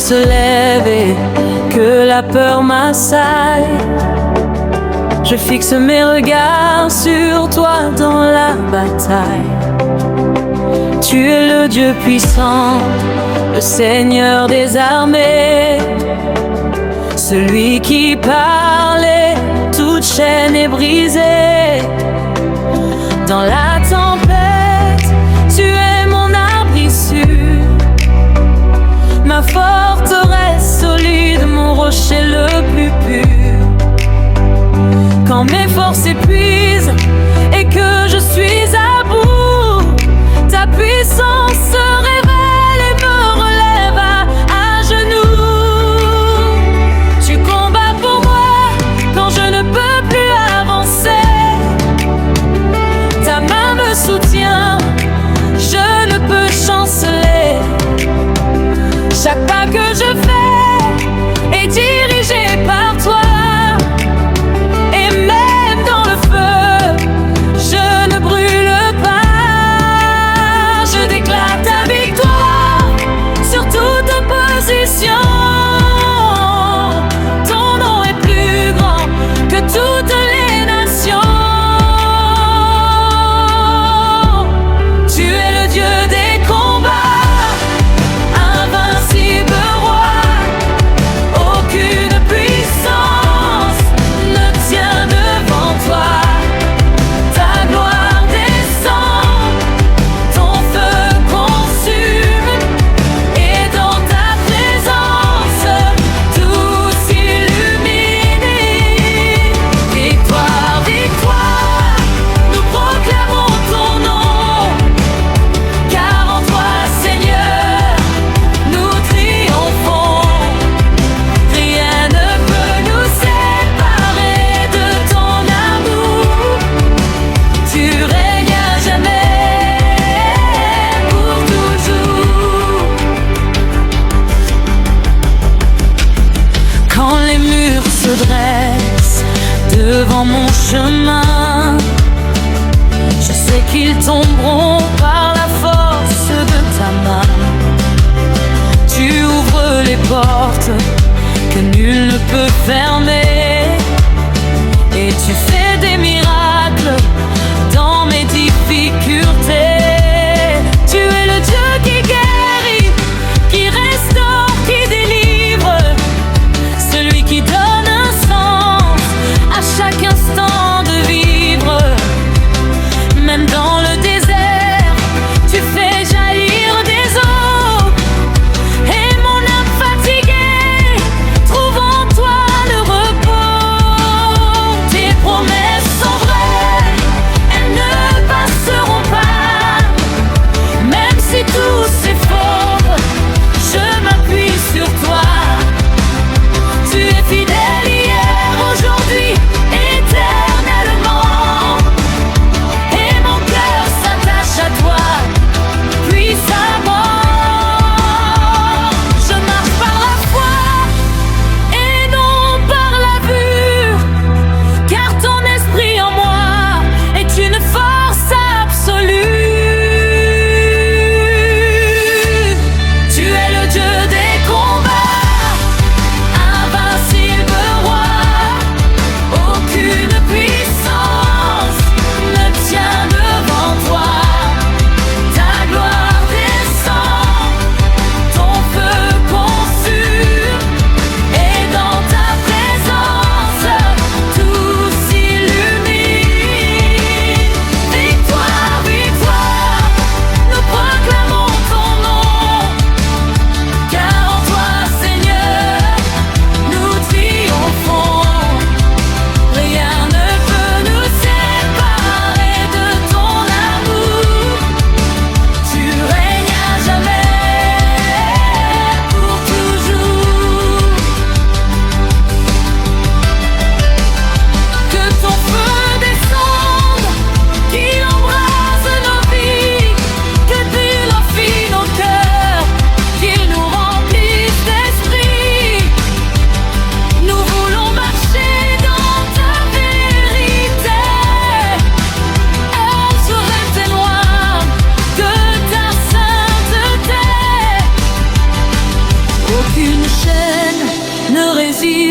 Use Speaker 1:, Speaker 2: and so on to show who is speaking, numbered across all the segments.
Speaker 1: se lève et que la peur m'assaille, je fixe mes regards sur toi dans la bataille. Tu es le Dieu puissant, le Seigneur des armées, celui qui parlait, toute chaîne est brisée. Dans la tempête, tu es mon abri sûr, ma forteresse solide, mon rocher le plus pur. Quand mes forces s'épuisent et que je suis à bout, ta puissance se révèle et me relève à genoux. Tu combats pour moi quand je ne peux plus avancer. Ta main me soutient, je ne peux chanceler. Chaque pas que je fais est dirigé par toi. Ton nom est plus grand que toutes les nations. Tu es le Dieu des combats, invincible roi. Aucune puissance ne tient devant toi. Ta gloire descend, ton feu consume, et dans ta présence tout s'illumine. Victoire, victoire, nous proclamons ton nom, car en toi, Seigneur, nous triomphons. Rien ne peut nous séparer de ton amour. Tu règnes à jamais, pour toujours. Quand les murs se dressent devant mon chemin, je sais qu'ils tomberont par la force de ta main. Tu ouvres les portes que nul ne peut fermer, et tu fais des miracles dans mes difficultés. Tu es le Dieu qui guérit, qui restaure, qui délivre, celui qui donne un sens à chaque instant de vivre. Même dans le désert, tu fais jaillir des eaux, et mon âme fatiguée trouve en toi le repos.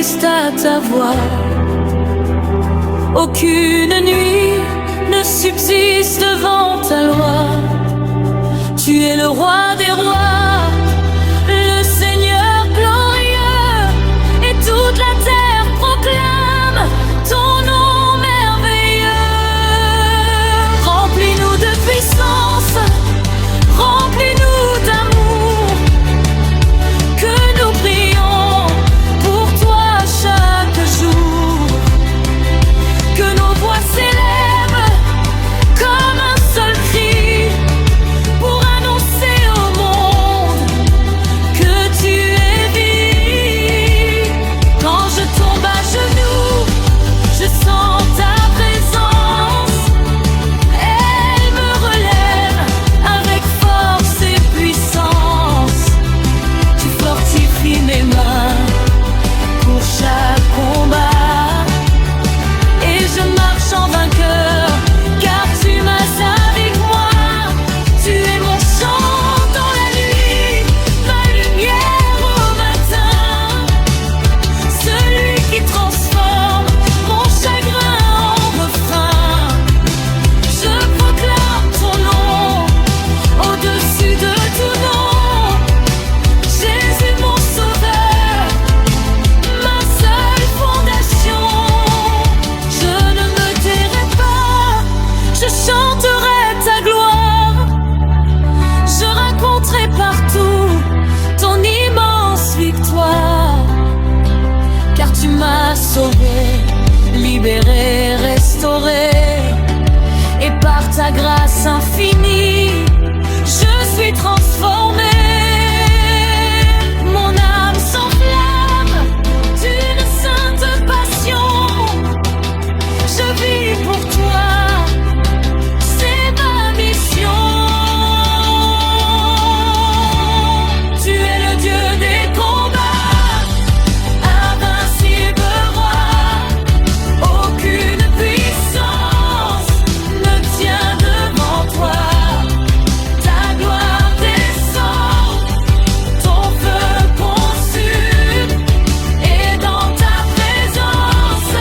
Speaker 1: juste à ta voix. Aucune nuit ne subsiste devant ta loi. Tu es le roi des rois, le Seigneur glorieux, et toute la terre proclame ton nom merveilleux. Remplis-nous de puissance, remplis-nous d'amour, que nous prions pour toi chaque jour, que nos voix s'élèvent comme un seul cri pour annoncer au monde que tu es vie. Quand je tombe à genoux, je sens ta présence, elle me relève avec force et puissance. Tu fortifies mes mains pour chaque combat, et je marche en vainqueur, car tu marches avec moi. Tu es mon chant dans la nuit, ma lumière au matin, celui qui transforme mon chagrin en refrain. Je proclame ton nom au-dessus de tout nom. Jésus mon sauveur, ma seule fondation. Je ne me tairai pas, je chanterai ta gloire. Je raconterai partout ton immense victoire. Car tu m'as sauvé, libéré, restauré, et par ta grâce infinie, je suis transformé. Mon âme s'enflamme d'une sainte passion. Je vis pour toi, c'est ma mission. Tu es le Dieu des combats, invincible roi. Aucune puissance ne tient devant toi. Ta gloire descend, ton feu consume, et dans ta présence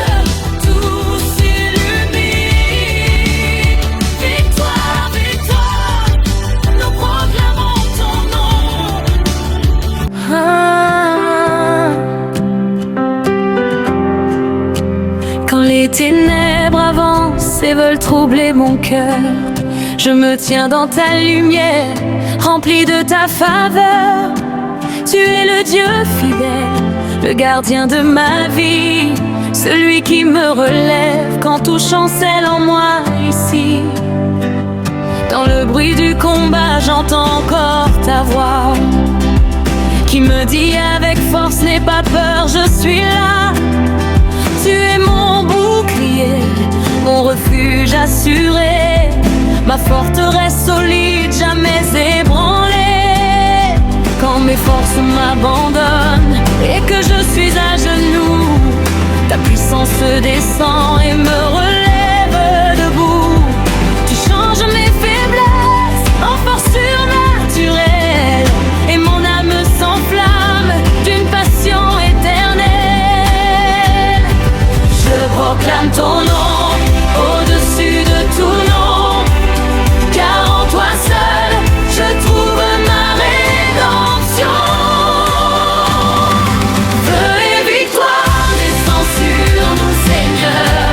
Speaker 1: tout s'illumine. Victoire, victoire, nous proclamons ton nom. Quand les ténèbres avancent et veulent troubler mon cœur, je me tiens dans ta lumière, rempli de ta faveur. Tu es le Dieu fidèle, le gardien de ma vie, celui qui me relève quand tout chancelle en moi ici. Dans le bruit du combat, j'entends encore ta voix qui me dit avec force, n'aie pas peur, je suis là. Tu es mon bouclier, mon refuge assuré, ma forteresse solide, jamais ébranlée. Quand mes forces m'abandonnent et que je suis à genoux, ta puissance descend et me relève debout. Tu changes mes faiblesses en force surnaturelle, et mon âme s'enflamme d'une passion éternelle. Je proclame ton nom au-dessus de tout nom, car en toi seul je trouve ma rédemption. Feu et victoire descend sur nous, Seigneur.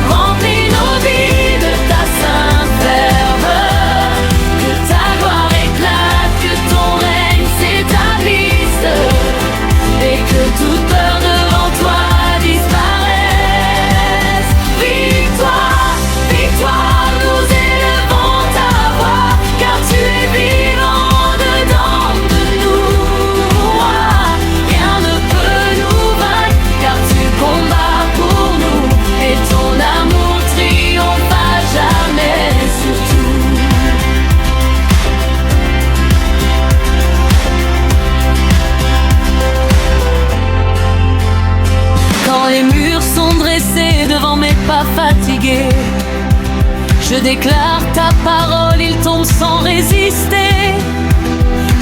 Speaker 1: Remplis nos vies de ta sainte ferveur. Que ta gloire éclate, que ton règne s'établisse, et que toute peur devant toi disparaisse. Victoire, victoire, nous élevons ta voix, car tu es vivant dedans de nous. Rien ne peut nous vaincre, car tu combats pour nous, et ton amour triomphe à jamais sur tout. Quand les murs sont dressés devant mes pas fatigués, je déclare ta parole, ils tombent sans résister.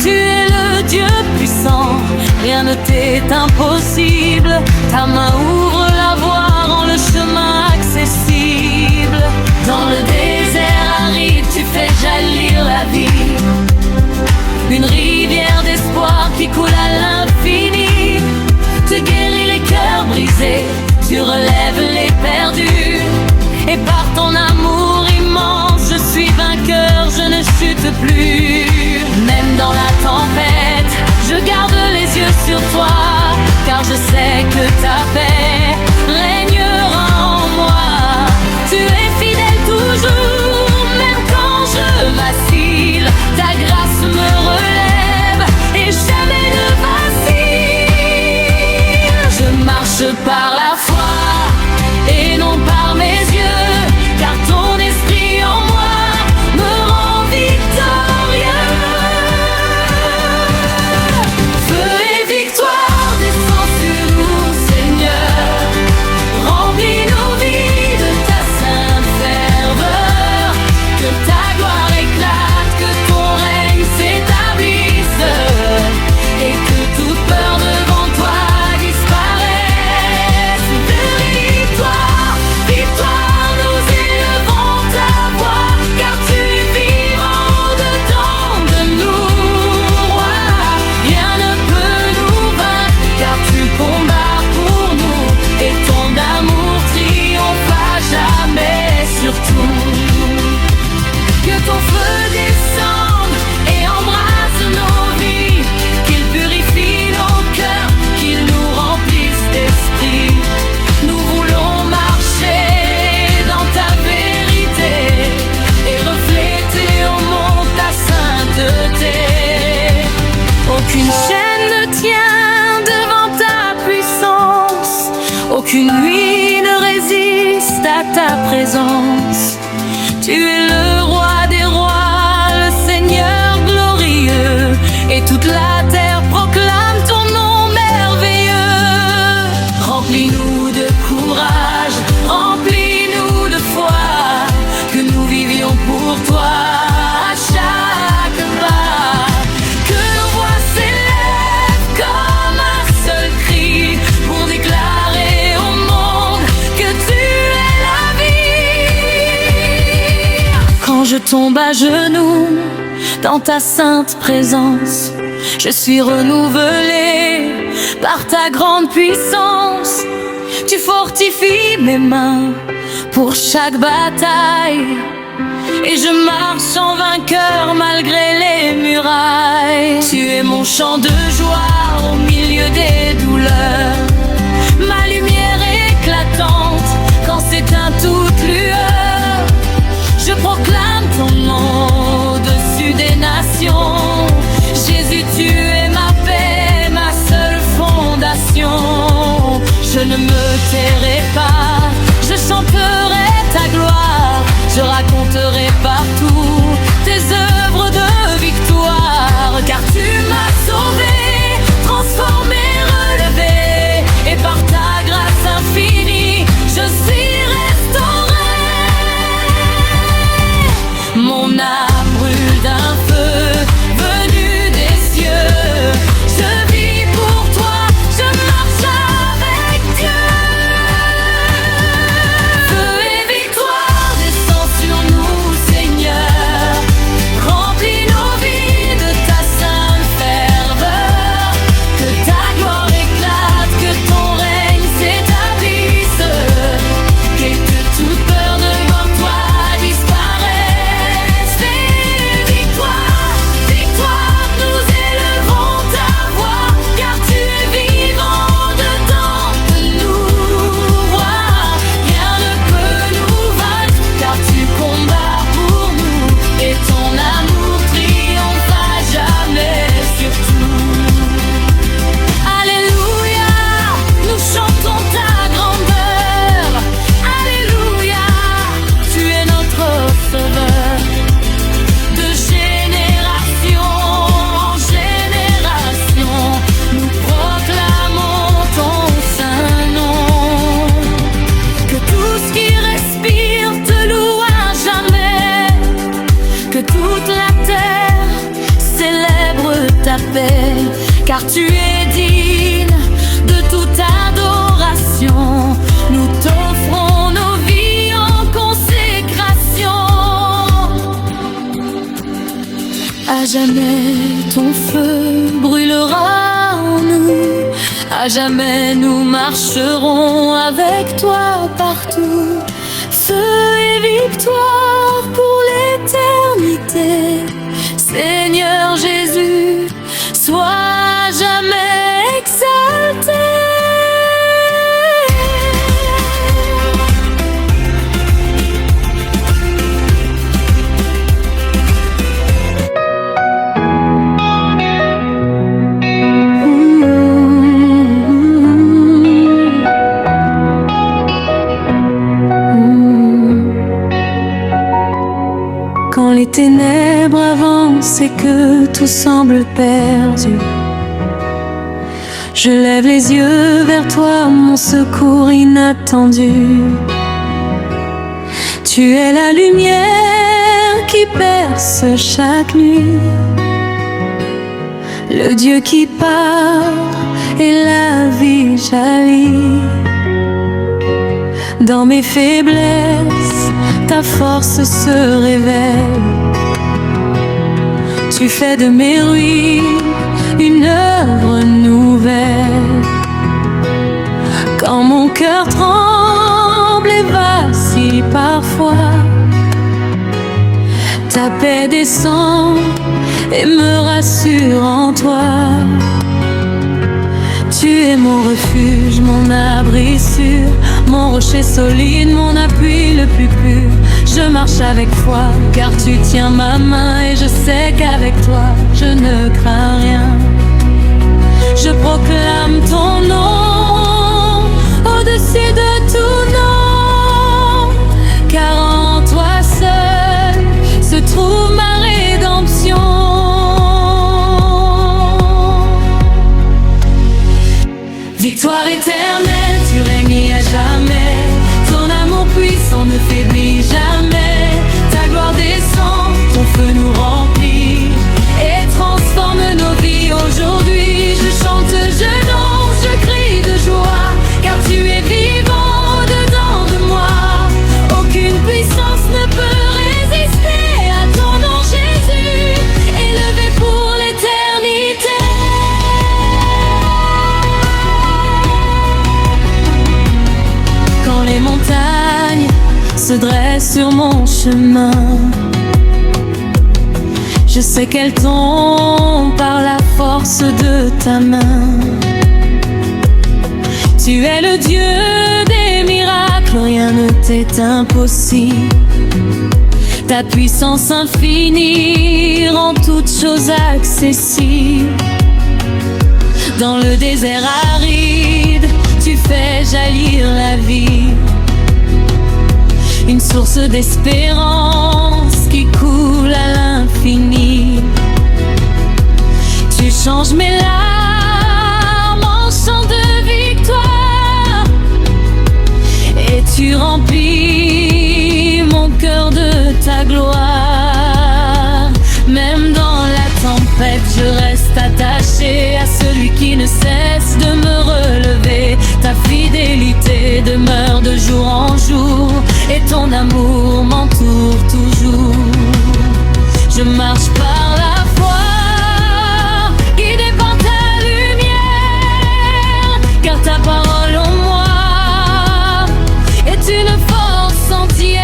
Speaker 1: Tu es le Dieu puissant, rien ne t'est impossible. Ta main ouvre la voie, rend le chemin accessible. Dans le désert aride, tu fais jaillir la vie. Une rivière d'espoir qui coule à l'infini. Tu guéris les cœurs brisés, tu relèves les perdus. Et par ton amour immense, je suis vainqueur, je ne chute plus. Même dans la tempête, je garde les yeux sur toi, car je sais que ta paix régnera en moi. Tu es fidèle toujours, même quand je vacille. Ta grâce me relève et jamais ne vacille. Je marche par la foi et non par mes yeux, car ton esprit en moi me rend victorieux. Feu et victoire descend sur nous, Seigneur. Remplis nos vies de ta sainte ferveur. Que ta gloire éclate, que ton règne s'établisse, et que toute peur devant toi disparaisse. Victoire, victoire, nous élevons ta voix, car tu vis en dedans de nous, roi. Rien ne peut nous vaincre, car tu combats pour nous, et ton amour triomphe à jamais sur tout. Que ton feu descende et embrasse nos vies, qu'il purifie nos cœurs, qu'il nous remplisse d'esprit. Nous voulons marcher dans ta vérité et refléter au monde ta sainteté. Aucune chaîne ne tient devant ta puissance, aucune nuit ne résiste à ta présence. Tu es le roi des rois, le Seigneur glorieux, et toute la terre proclame ton nom merveilleux. Remplis-nous de courage, remplis-nous de foi, que nous vivions pour toi à chaque pas. Que nos voix s'élèvent comme un seul cri, pour déclarer au monde que tu es la vie. Quand je tombe à genoux dans ta sainte présence, je suis renouvelé par ta grande puissance. Tu fortifies mes mains pour chaque bataille, et je marche en vainqueur malgré les murailles. Tu es mon chant de joie au milieu des douleurs, ma lumière éclatante quand s'éteint toute lueur. Je proclame ton nom au-dessus des nations. Jésus, tu es ma paix, ma seule fondation. Je ne me tairai pas, je chanterai ta gloire, je raconterai partout tes œuvres de victoire. Car tu m'as sauvé, transformé, relevé, et par ta grâce infinie, je suis restauré. Mon âme brûle d'un feu venu des cieux. Je vis pour toi, je marche avec Dieu. Feu et victoire descend sur nous, Seigneur. jamais ton feu brûlera en nous, à jamais nous marcherons avec toi partout. Feu et victoire pour l'éternité. Seigneur Jésus, sois jamais exalté. Quand les ténèbres avancent et que tout semble perdu, je lève les yeux vers toi, mon secours inattendu. Tu es la lumière qui perce chaque nuit, le Dieu qui parle et la vie jaillit. Dans mes faiblesses, ta force se révèle. Tu fais de mes ruines une œuvre nouvelle. Quand mon cœur tremble et vacille parfois, ta paix descend et me rassure en toi. Tu es mon refuge, mon abri sûr, mon rocher solide, mon appui le plus pur. Je marche avec foi, car tu tiens ma main et je sais qu'avec toi, je ne crains rien. Je proclame ton nom au-dessus de tout nom, car en toi seul se trouve ma rédemption. Victoire éternelle, tu règnes à jamais. Ton amour puissant ne faiblit jamais. Ta gloire descend, ton feu nous remplit et transforme nos vies aujourd'hui. Je chante, je danse, je crie de joie, car tu es vivant au-dedans de moi. Aucune puissance ne peut résister à ton nom Jésus, élevé pour l'éternité. Quand les montagnes se dressent sur mon chemin, je sais qu'elles tombent par la force de ta main. Tu es le Dieu des miracles, rien ne t'est impossible. Ta puissance infinie rend toutes choses accessibles. Dans le désert aride, tu fais jaillir la vie, une source d'espérance qui coule à l'infini. Tu changes mes larmes en chants de victoire et tu remplis mon cœur de ta gloire. Même dans la tempête, je reste attaché à celui qui ne cesse de me relever. Ta fidélité demeure de jour en jour et ton amour m'entoure toujours. Je marche par la foi, guidé par ta lumière, car ta parole en moi est une force entière.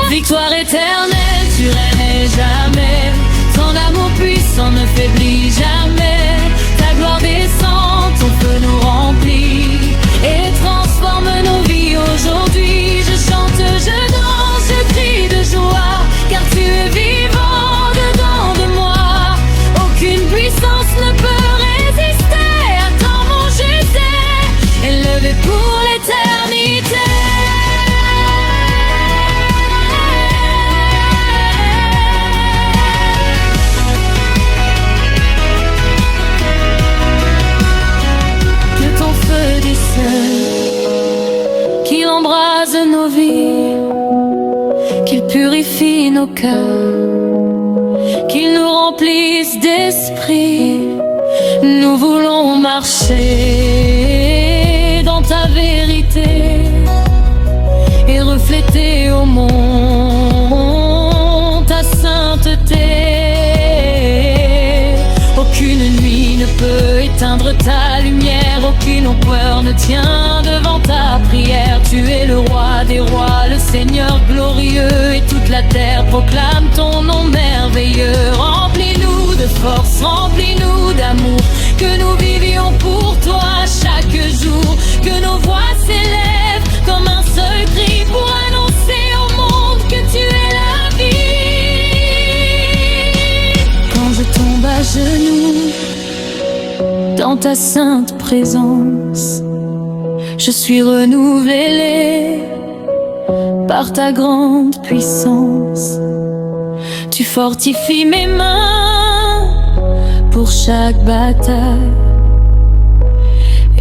Speaker 1: Victoire éternelle, tu règnes jamais. Ton amour puissant ne faiblit jamais. Ta gloire descend, ton feu nous remplit et transforme nos vies aujourd'hui. Je chante, je danse, je crie de joie, car tu es vivant dedans de moi. Aucune puissance ne peut résister à ton nom Jésus, élevé pour l'éternité. Qu'il embrase nos vies, qu'il purifie nos cœurs, qu'il nous remplisse d'esprit. Nous voulons marcher dans ta vérité et refléter au monde peut éteindre ta lumière. Aucune peur ne tient devant ta prière. Tu es le roi des rois, le Seigneur glorieux, et toute la terre proclame ton nom merveilleux. Remplis-nous de force, remplis-nous d'amour, que nous vivions pour toi chaque jour. Que nos voix s'élèvent comme un seul cri pour annoncer au monde que tu es la vie. Quand je tombe à genoux dans ta sainte présence, je suis renouvelé par ta grande puissance. Tu fortifies mes mains pour chaque bataille,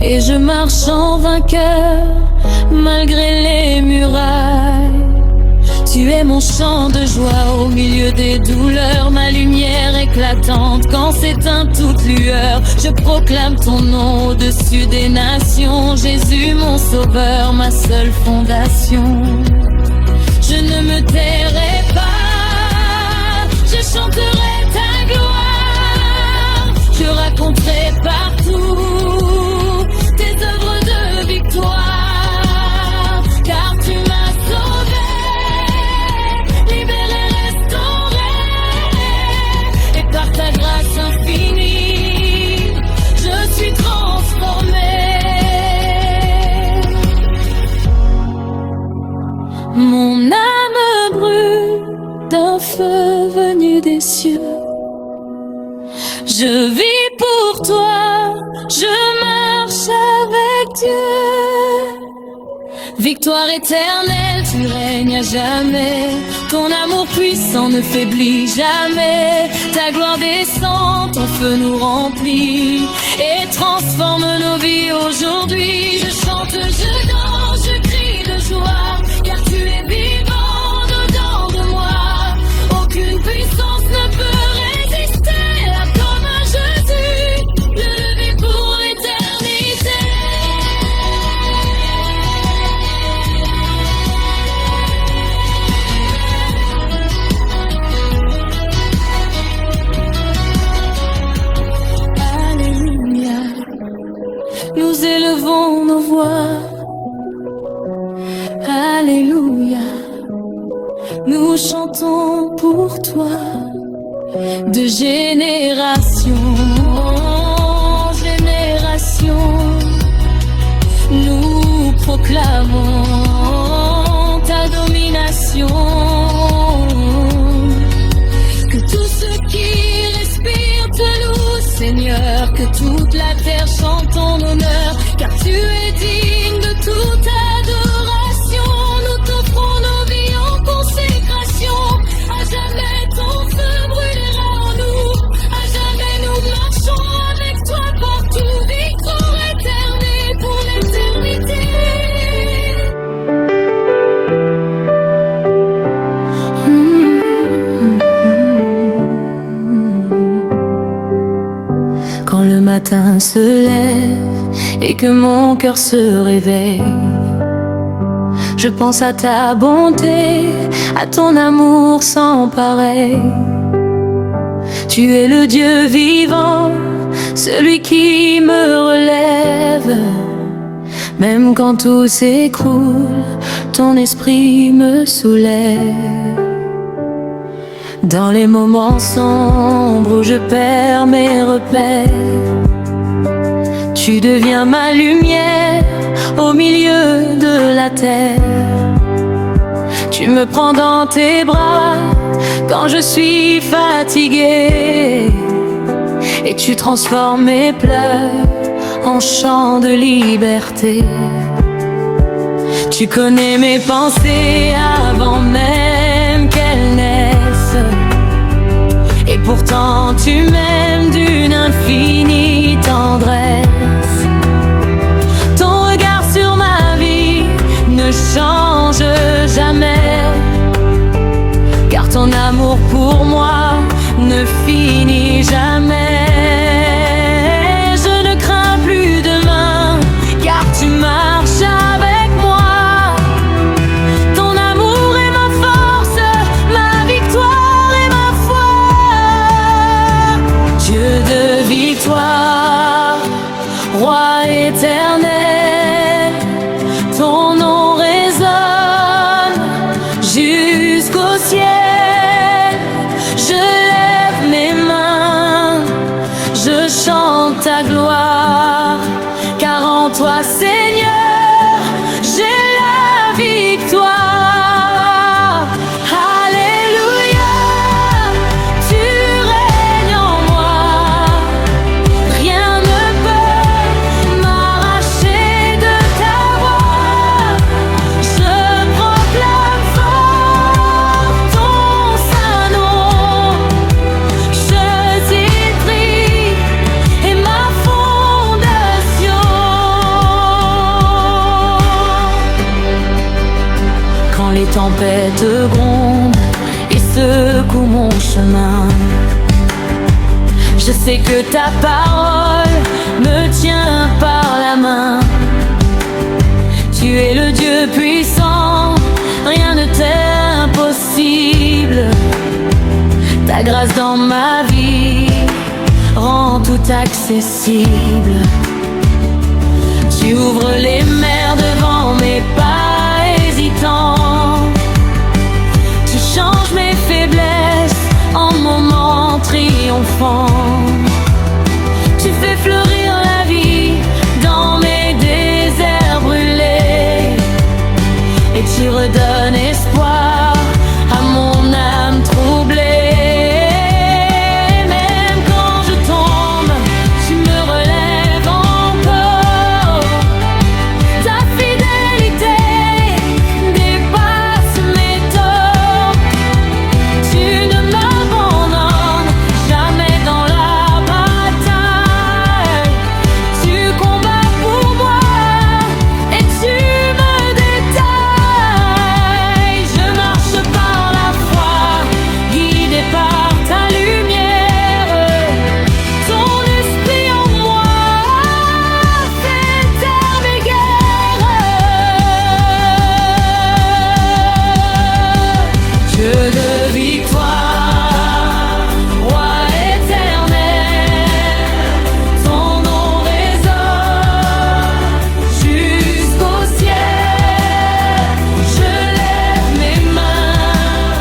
Speaker 1: et je marche en vainqueur malgré les murailles. Tu es mon chant de joie au milieu des douleurs, ma lumière éclatante quand s'éteint toute lueur. Je proclame ton nom au-dessus des nations, Jésus mon sauveur, ma seule fondation. Je ne me tairai pas, je chanterai ta gloire, je raconterai partout tes œuvres de victoire, car tu m'as sauvé, libéré, restauré, et par ta grâce infinie, je suis transformé. Mon âme brûle d'un feu venu des cieux. Je vis pour toi, je marche avec Dieu. Victoire éternelle, tu règnes à jamais. Ton amour puissant ne faiblit jamais. Ta gloire descend, ton feu nous remplit et transforme nos vies aujourd'hui. Je chante, je danse, je crie de joie, car tu es vivant dedans de moi. Aucune puissance ne peut résister à comme un Jésus, levé pour l'éternité. Alléluia, nous élevons nos voix. Alléluia, nous chantons pour toi. De génération en génération, nous proclamons ta domination. Que tous ceux qui respirent te louent, Seigneur, que toute la terre chante ton honneur, car tu es digne de toute adoration. Nous t'offrons nos vies en consécration. À jamais ton feu brûlera en nous. À jamais nous marchons avec toi partout. Victoire éternelle pour l'éternité. Quand le matin se lève et que mon cœur se réveille, je pense à ta bonté, à ton amour sans pareil. Tu es le Dieu vivant, celui qui me relève. Même quand tout s'écroule, ton esprit me soulève. Dans les moments sombres où je perds mes repères, tu deviens ma lumière au milieu de la terre. Tu me prends dans tes bras quand je suis fatigué, et tu transformes mes pleurs en chants de liberté. Tu connais mes pensées avant même qu'elles naissent, et pourtant tu m'aimes d'une infinie tendresse. Ton regard sur ma vie ne change jamais, car ton amour pour moi ne finit jamais. Je ne crains plus demain, car tu marches avec moi. Ton amour est ma force, ma victoire et ma foi. Dieu de victoire. Roi éternel, ton nom résonne jusqu'au ciel. Je lève mes mains, je chante ta gloire, car en toi, Seigneur, j'ai la victoire. Alléluia, tu règnes en moi, rien ne peut m'arracher de ta voix. Je proclame fort ton saint nom, je t'écris et ma fondation. Quand les tempêtes grondent et secouent mon chemin, je sais que ta parole me tient par la main. Tu es le Dieu puissant, rien ne t'est impossible. Ta grâce dans ma vie rend tout accessible. Tu ouvres les mers devant mes pas hésitants. Tu changes mes faiblesses en moments triomphants. Tu fais fleurir la vie dans mes déserts brûlés, et tu redonnes espoir à mon âme troublée. Même quand je tombe, tu me relèves encore. Ta fidélité dépasse mes torts. Tu ne m'abandonnes jamais dans la bataille. Tu combats pour moi et tu me détailles. Je marche par la foi, guidé par ta lumière. Ton esprit en moi fait taire mes guerres. Dieu de victoire, roi éternel, ton nom résonne jusqu'au ciel. Je lève mes mains,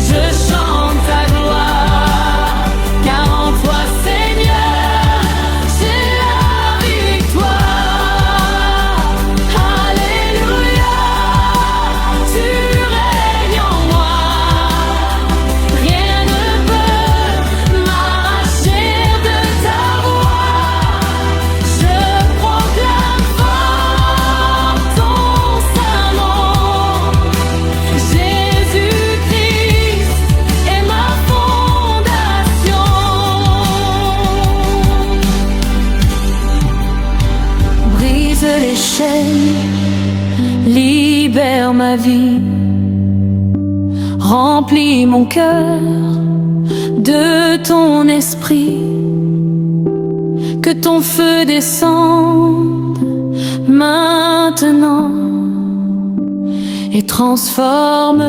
Speaker 1: je chante ta gloire, car en toi, Seigneur, j'ai la victoire. Alléluia, tu règnes en moi, rien ne peut m'arracher de ta voix. Je proclame fort ton saint nom, Jésus-Christ est ma fondation. Brise les chaînes, libère ma vie, remplis mon cœur de ton esprit, que ton feu descende maintenant et transforme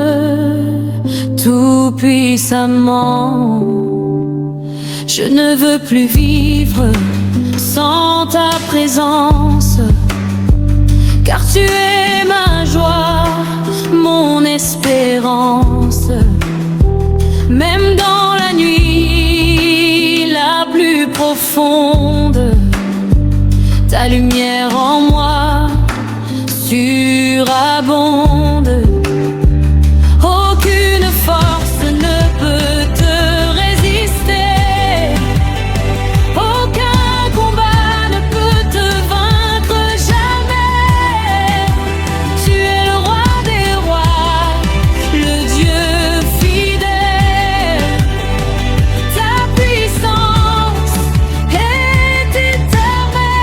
Speaker 1: tout puissamment. Je ne veux plus vivre sans ta présence, car tu es ma joie, mon espérance. Même dans la nuit la plus profonde, ta lumière en moi surabonde. Aucune force ne peut te résister, aucun combat ne peut te vaincre jamais. Tu es le roi des rois, le Dieu fidèle. Ta puissance est éternelle.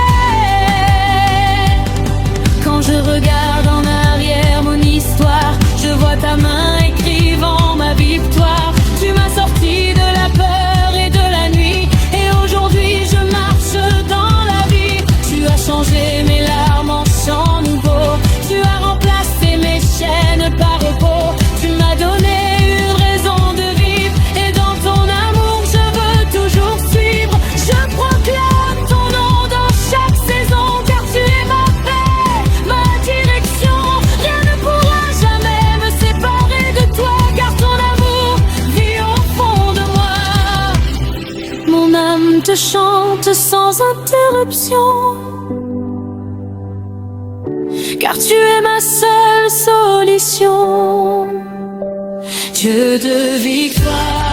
Speaker 1: Quand je regarde en arrière mon histoire, sans interruption, car tu es ma seule solution. Dieu de victoire.